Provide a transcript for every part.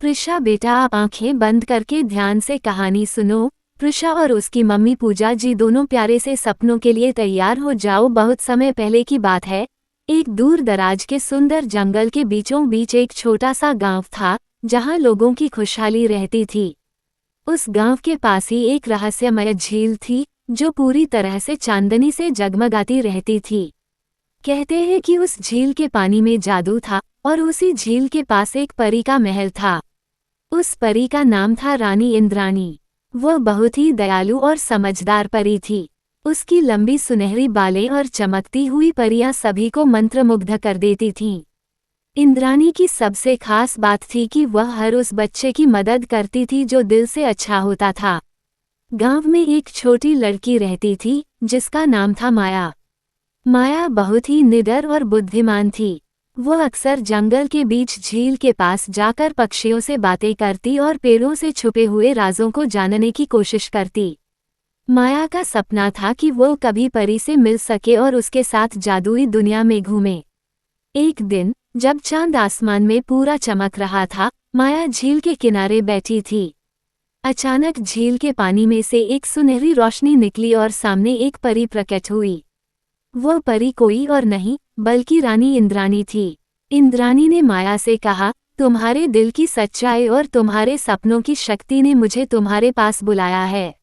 प्रिशा बेटा, आप आंखें बंद करके ध्यान से कहानी सुनो। प्रिशा और उसकी मम्मी पूजा जी दोनों प्यारे से सपनों के लिए तैयार हो जाओ। बहुत समय पहले की बात है। एक दूर दराज के सुंदर जंगल के बीचों बीच एक छोटा सा गांव था, जहां लोगों की खुशहाली रहती थी। उस गांव के पास ही एक रहस्यमय झील थी, जो पूरी तरह से चांदनी से जगमगाती रहती थी। कहते हैं कि उस झील के पानी में जादू था, और उसी झील के पास एक परी का महल था। उस परी का नाम था रानी इंद्राणी। वह बहुत ही दयालु और समझदार परी थी। उसकी लंबी सुनहरी बालें और चमकती हुई परियां सभी को मंत्रमुग्ध कर देती थीं। इंद्राणी की सबसे खास बात थी कि वह हर उस बच्चे की मदद करती थी जो दिल से अच्छा होता था। गांव में एक छोटी लड़की रहती थी, जिसका नाम था माया। माया बहुत ही निडर और बुद्धिमान थी। वह अक्सर जंगल के बीच झील के पास जाकर पक्षियों से बातें करती और पेड़ों से छुपे हुए राजों को जानने की कोशिश करती। माया का सपना था कि वो कभी परी से मिल सके और उसके साथ जादुई दुनिया में घूमे। एक दिन, जब चांद आसमान में पूरा चमक रहा था, माया झील के किनारे बैठी थी। अचानक झील के पानी में से एक सुनहरी रोशनी निकली और सामने एक परी प्रकट हुई। वह परी कोई और नहीं, बल्कि रानी इंद्राणी थी। इंद्राणी ने माया से कहा, तुम्हारे दिल की सच्चाई और तुम्हारे सपनों की शक्ति ने मुझे तुम्हारे पास बुलाया है।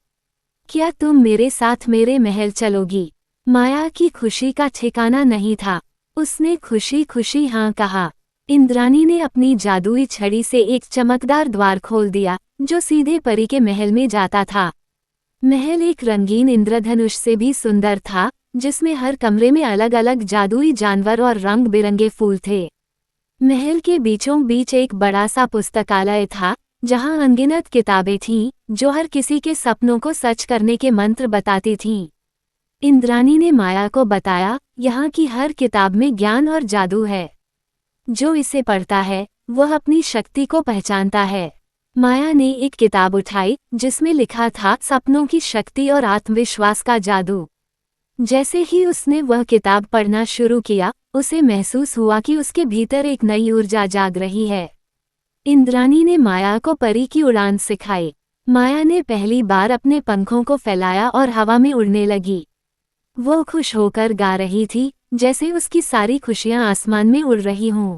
क्या तुम मेरे साथ मेरे महल चलोगी? माया की खुशी का ठिकाना नहीं था। उसने खुशी खुशी हाँ कहा। इंद्राणी ने अपनी जादुई छड़ी से एक चमकदार द्वार खोल दिया, जो सीधे परी के महल में जाता था। महल एक रंगीन इंद्रधनुष से भी सुंदर था, जिसमें हर कमरे में अलग अलग जादुई जानवर और रंग बिरंगे फूल थे। महल के बीचों बीच एक बड़ा सा पुस्तकालय था, जहां अनगिनत किताबें थीं, जो हर किसी के सपनों को सच करने के मंत्र बताती थीं। इंद्राणी ने माया को बताया, यहाँ की हर किताब में ज्ञान और जादू है। जो इसे पढ़ता है, वह अपनी शक्ति को पहचानता है। माया ने एक किताब उठाई, जिसमें लिखा था सपनों की शक्ति और आत्मविश्वास का जादू। जैसे ही उसने वह किताब पढ़ना शुरू किया, उसे महसूस हुआ कि उसके भीतर एक नई ऊर्जा जाग रही है। इंद्राणी ने माया को परी की उड़ान सिखाई। माया ने पहली बार अपने पंखों को फैलाया और हवा में उड़ने लगी। वो खुश होकर गा रही थी, जैसे उसकी सारी खुशियां आसमान में उड़ रही हों।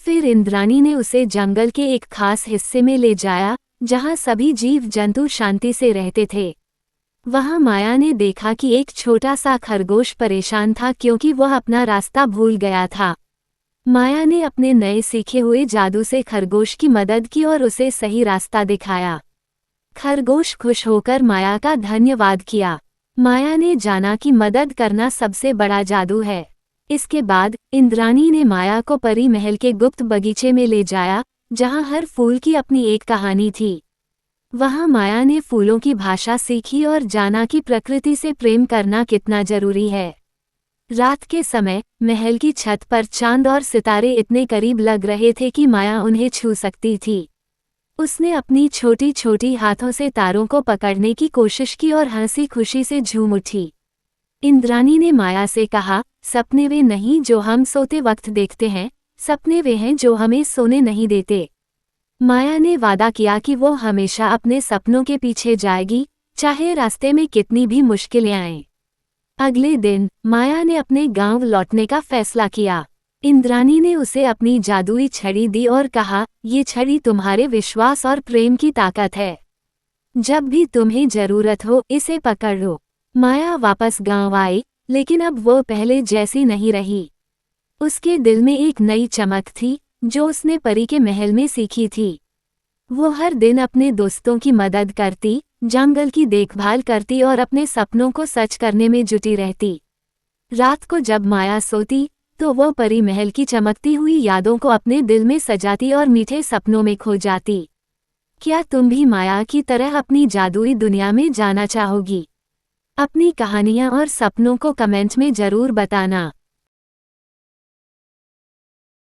फिर इंद्राणी ने उसे जंगल के एक खास हिस्से में ले जाया, जहां सभी जीव जंतु शांति से रहते थे। वहां माया ने देखा कि एक छोटा सा खरगोश परेशान था, क्योंकि वह अपना रास्ता भूल गया था। माया ने अपने नए सीखे हुए जादू से खरगोश की मदद की और उसे सही रास्ता दिखाया। खरगोश खुश होकर माया का धन्यवाद किया। माया ने जाना कि मदद करना सबसे बड़ा जादू है। इसके बाद इंद्राणी ने माया को परी महल के गुप्त बगीचे में ले जाया, जहां हर फूल की अपनी एक कहानी थी। वहां माया ने फूलों की भाषा सीखी और जाना कि प्रकृति से प्रेम करना कितना जरूरी है। रात के समय महल की छत पर चांद और सितारे इतने करीब लग रहे थे कि माया उन्हें छू सकती थी। उसने अपनी छोटी छोटी हाथों से तारों को पकड़ने की कोशिश की और हंसी खुशी से झूम उठी। इंद्राणी ने माया से कहा, सपने वे नहीं जो हम सोते वक्त देखते हैं, सपने वे हैं जो हमें सोने नहीं देते। माया ने वादा किया कि वो हमेशा अपने सपनों के पीछे जाएगी, चाहे रास्ते में कितनी भी मुश्किलें आएं। अगले दिन माया ने अपने गांव लौटने का फैसला किया। इंद्राणी ने उसे अपनी जादुई छड़ी दी और कहा, ये छड़ी तुम्हारे विश्वास और प्रेम की ताकत है। जब भी तुम्हें जरूरत हो, इसे पकड़ लो। माया वापस गांव आई, लेकिन अब वो पहले जैसी नहीं रही। उसके दिल में एक नई चमक थी, जो उसने परी के महल में सीखी थी। वो हर दिन अपने दोस्तों की मदद करती, जंगल की देखभाल करती और अपने सपनों को सच करने में जुटी रहती। रात को जब माया सोती, तो वो परी महल की चमकती हुई यादों को अपने दिल में सजाती और मीठे सपनों में खो जाती। क्या तुम भी माया की तरह अपनी जादुई दुनिया में जाना चाहोगी? अपनी कहानियां और सपनों को कमेंट में जरूर बताना।